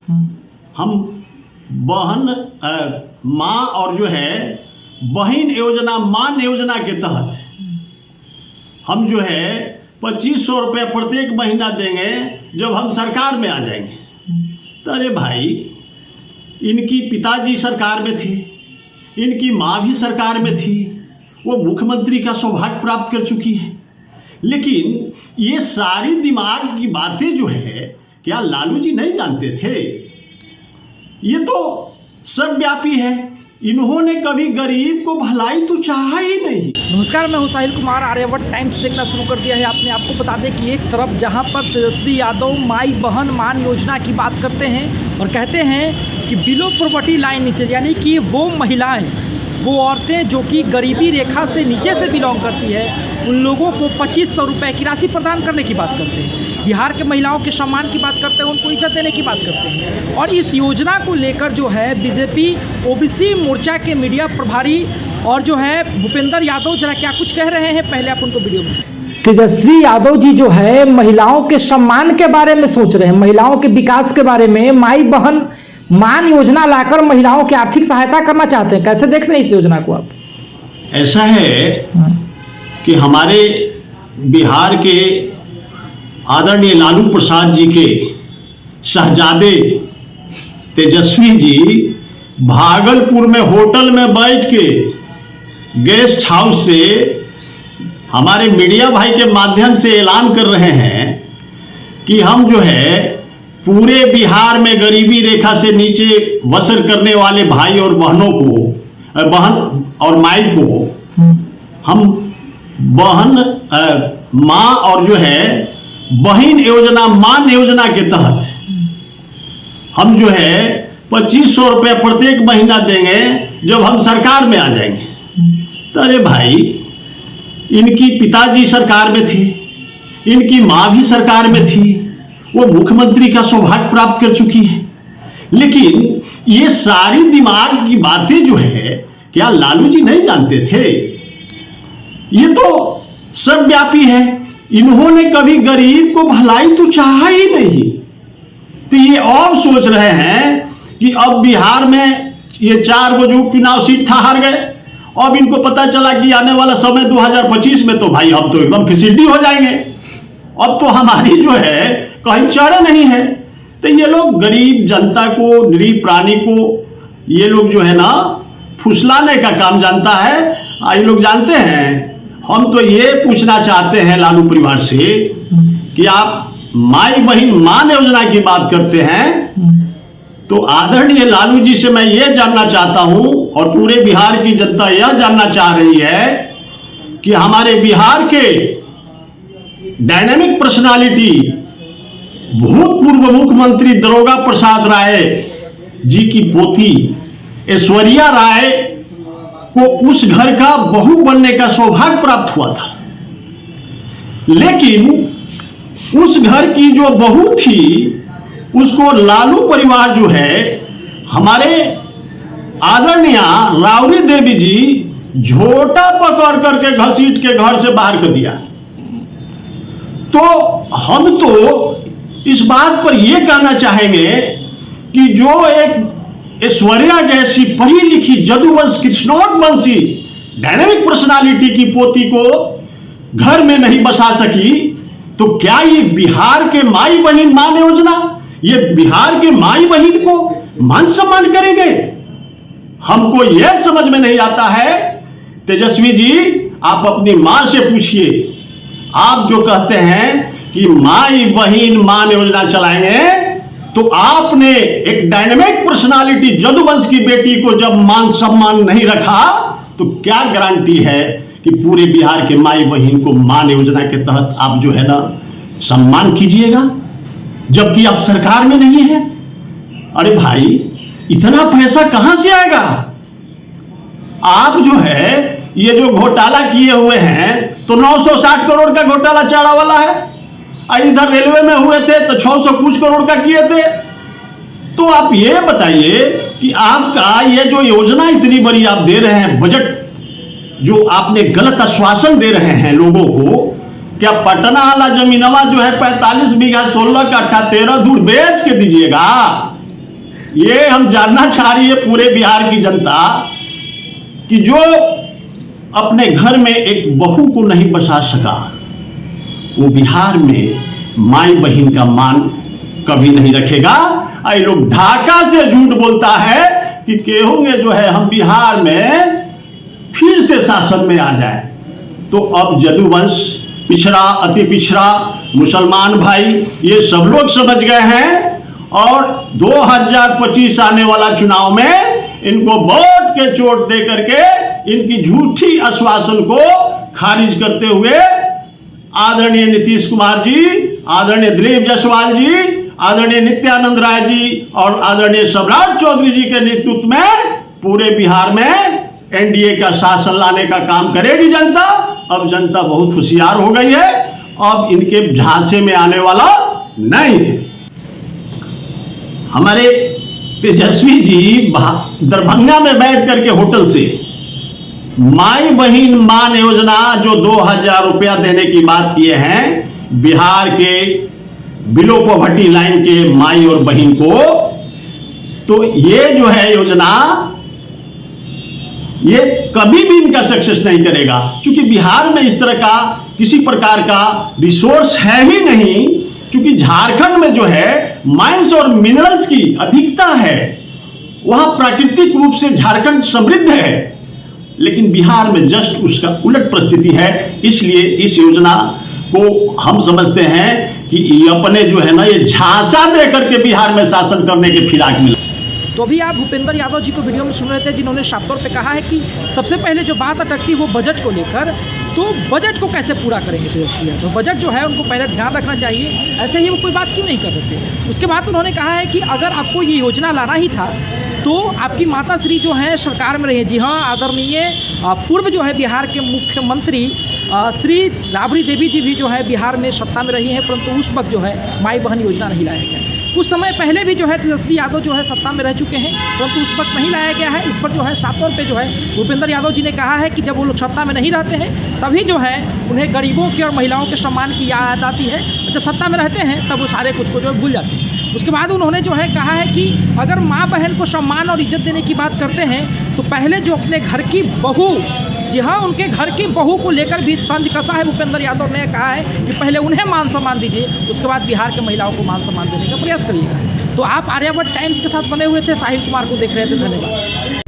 हम बहन माँ और जो है बहन योजना मान योजना के तहत हम जो है 2500 रुपये प्रत्येक महीना देंगे जब हम सरकार में आ जाएंगे। तो अरे भाई, इनकी पिताजी सरकार में थे, इनकी माँ भी सरकार में थी, वो मुख्यमंत्री का सौभाग्य प्राप्त कर चुकी है, लेकिन ये सारी दिमाग की बातें जो है क्या लालू जी नहीं जानते थे? ये तो सर्वव्यापी है। इन्होंने कभी गरीब को भलाई तो चाहा ही नहीं। नमस्कार, मैं हूं साहिल कुमार। आर्यभट्ट टाइम्स देखना शुरू कर दिया है आपने। आपको बता दें कि एक तरफ जहां पर तेजस्वी यादव माई बहन मान योजना की बात करते हैं और कहते हैं कि बिलो पॉवर्टी लाइन नीचे, यानी कि वो महिलाएं, वो औरतें जो कि गरीबी रेखा से नीचे से बिलोंग करती है, उन लोगों को 2500 रुपये की राशि प्रदान करने की बात करते हैं। बिहार के महिलाओं के सम्मान की बात करते हैं, उनको इज्जत देने की बात करते हैं। और इस योजना को लेकर जो है बीजेपी ओबीसी मोर्चा के मीडिया प्रभारी और जो है भूपेंद्र यादव जरा क्या कुछ कह रहे हैं, पहले आप उनको वीडियो में। तेजस्वी यादव जी जो है महिलाओं के सम्मान के बारे में सोच रहे हैं, महिलाओं के विकास के बारे में माई बहन मान योजना लाकर महिलाओं की आर्थिक सहायता करना चाहते हैं। कैसे देख रहे हैं इस योजना को आप? ऐसा है कि हमारे बिहार के आदरणीय लालू प्रसाद जी के शहजादे तेजस्वी जी भागलपुर में होटल में बैठ के गेस्ट हाउस से हमारे मीडिया भाई के माध्यम से ऐलान कर रहे हैं कि हम जो है पूरे बिहार में गरीबी रेखा से नीचे बसर करने वाले भाई और बहनों को, बहन और माई को हम बहन माँ और जो है बहन योजना मान योजना के तहत हम जो है 2500 रुपये प्रत्येक महीना देंगे जब हम सरकार में आ जाएंगे। तो अरे भाई, इनकी पिताजी सरकार में थे, इनकी माँ भी सरकार में थी, वो मुख्यमंत्री का सौभाग्य प्राप्त कर चुकी है, लेकिन ये सारी दिमाग की बातें जो है क्या लालू जी नहीं जानते थे? ये तो सर्वव्यापी है। इन्होंने कभी गरीब को भलाई तो चाहा ही नहीं। तो ये और सोच रहे हैं कि अब बिहार में ये 4 जो उपचुनाव सीट था हार गए, अब इनको पता चला कि आने वाला समय 2025 में तो भाई अब तो एकदम फिसिलिटी हो जाएंगे, अब तो हमारी जो है कहीं चढ़े नहीं है। तो ये लोग गरीब जनता को, निरीह प्राणी को ये लोग जो है ना फुसलाने का काम जानता है। ये लोग जानते हैं। हम तो ये पूछना चाहते हैं लालू परिवार से कि आप माई बहन मान योजना की बात करते हैं, तो आदरणीय लालू जी से मैं ये जानना चाहता हूं और पूरे बिहार की जनता यह जानना चाह रही है कि हमारे बिहार के डायनामिक पर्सनालिटी भूतपूर्व मुख्यमंत्री दारोगा प्रसाद राय जी की पोती ऐश्वर्या राय को उस घर का बहू बनने का सौभाग्य प्राप्त हुआ था, लेकिन उस घर की जो बहू थी उसको लालू परिवार जो है हमारे आदरणीय राबड़ी देवी जी झोटा पकड़ करके घसीट के घर से बाहर कर दिया। तो हम तो इस बात पर यह कहना चाहेंगे कि जो एक ऐश्वर्या जैसी पढ़ी लिखी जदुवंश कृष्णौट वंशी डायनामिक पर्सनालिटी की पोती को घर में नहीं बसा सकी, तो क्या ये बिहार के माई बहन मान योजना ये बिहार के माई बहन को मान सम्मान करेंगे? हमको यह समझ में नहीं आता है। तेजस्वी जी, आप अपनी मां से पूछिए। आप जो कहते हैं कि माई बहन मान योजना चलाएंगे, तो आपने एक डायनामिक पर्सनालिटी जदुवंश की बेटी को जब मान सम्मान नहीं रखा, तो क्या गारंटी है कि पूरे बिहार के माई बहन को मान योजना के तहत आप जो है ना सम्मान कीजिएगा, जबकि आप सरकार में नहीं है? अरे भाई, इतना पैसा कहां से आएगा? आप जो है ये जो घोटाला किए हुए हैं तो 960 करोड़ का घोटाला चाड़ा वाला है, इधर रेलवे में हुए थे तो 600 कुछ करोड़ का किए थे। तो आप ये बताइए कि आपका ये जो योजना इतनी बड़ी आप दे रहे हैं, बजट जो आपने गलत आश्वासन दे रहे हैं लोगों को, क्या पटना वाला जमीनवा जो है 45 बीघा 16 कट्ठा 13 धूर बेच के दीजिएगा? ये हम जानना चाह रही है पूरे बिहार की जनता कि जो अपने घर में एक बहू को नहीं बसा सका, वो बिहार में माई बहन का मान कभी नहीं रखेगा। ये लोग ढाका से झूठ बोलता है कि कहोगे जो है हम बिहार में फिर से शासन में आ जाए। तो अब यदुवंश, पिछड़ा, अति पिछड़ा, मुसलमान भाई, ये सब लोग समझ गए हैं और 2025 आने वाला चुनाव में इनको वोट के चोट दे करके इनकी झूठी आश्वासन को खारिज करते हुए आदरणीय नीतीश कुमार जी, आदरणीय दिलीप जायसवाल जी, आदरणीय नित्यानंद राय जी और आदरणीय सम्राट चौधरी जी के नेतृत्व में पूरे बिहार में एनडीए का शासन लाने का काम करेगी जनता। अब जनता बहुत होशियार हो गई है, अब इनके झांसे में आने वाला नहीं है। हमारे तेजस्वी जी दरभंगा में बैठ करके होटल से माई बहन मान योजना जो 2000 रुपया देने की बात किए हैं बिहार के बिलो पॉवर्टी लाइन के माई और बहन को, तो ये जो है योजना ये कभी भी इनका सक्सेस नहीं करेगा, क्योंकि बिहार में इस तरह का किसी प्रकार का रिसोर्स है ही नहीं। क्योंकि झारखंड में जो है माइंस और मिनरल्स की अधिकता है, वहां प्राकृतिक रूप से झारखंड समृद्ध है, लेकिन बिहार में जस्ट उसका उलट परिस्थिति है। इसलिए इस योजना को हम समझते हैं कि ये अपने जो है ना ये झांसा दे करके बिहार में शासन करने के फिराक में। तो अभी आप भूपेंद्र यादव जी को वीडियो में सुन रहे थे, जिन्होंने साफ तौर पे कहा है कि सबसे पहले जो बात अटकती वो बजट को लेकर, तो बजट को कैसे पूरा करेंगे तेजस्वी यादव? तो बजट जो है उनको पहले ध्यान रखना चाहिए, ऐसे ही वो कोई बात क्यों नहीं कर रहे थे। उसके बाद उन्होंने कहा है कि अगर आपको ये योजना लाना ही था तो आपकी माता श्री जो है सरकार में रही है। जी हाँ, आदरणीय पूर्व जो है बिहार के मुख्यमंत्री श्री राबड़ी देवी जी भी जो है बिहार में सत्ता में रही हैं, परंतु उस वक्त जो है माई बहन योजना नहीं लाया गया। कुछ समय पहले भी जो है तेजस्वी यादव जो है सत्ता में रह चुके हैं, परंतु उस वक्त नहीं लाया गया है। इस पर जो है साफ तौर पे जो है भूपेंद्र यादव जी ने कहा है कि जब वो लोग सत्ता में नहीं रहते हैं तभी जो है उन्हें गरीबों के और महिलाओं के सम्मान की याद आती है, जब सत्ता में रहते हैं तब वो सारे कुछ को जो है भूल जाते हैं। उसके बाद उन्होंने जो है कहा है कि अगर माँ बहन को सम्मान और इज्जत देने की बात करते हैं तो पहले जो अपने घर की बहू, जी हाँ, उनके घर की बहू को लेकर भी तंज कसा है भूपेंद्र यादव ने। कहा है कि पहले उन्हें मान सम्मान दीजिए, उसके बाद बिहार के महिलाओं को मान सम्मान देने का प्रयास करिएगा। तो आप आर्यावर्त टाइम्स के साथ बने हुए थे, साहिल कुमार को देख रहे थे। धन्यवाद।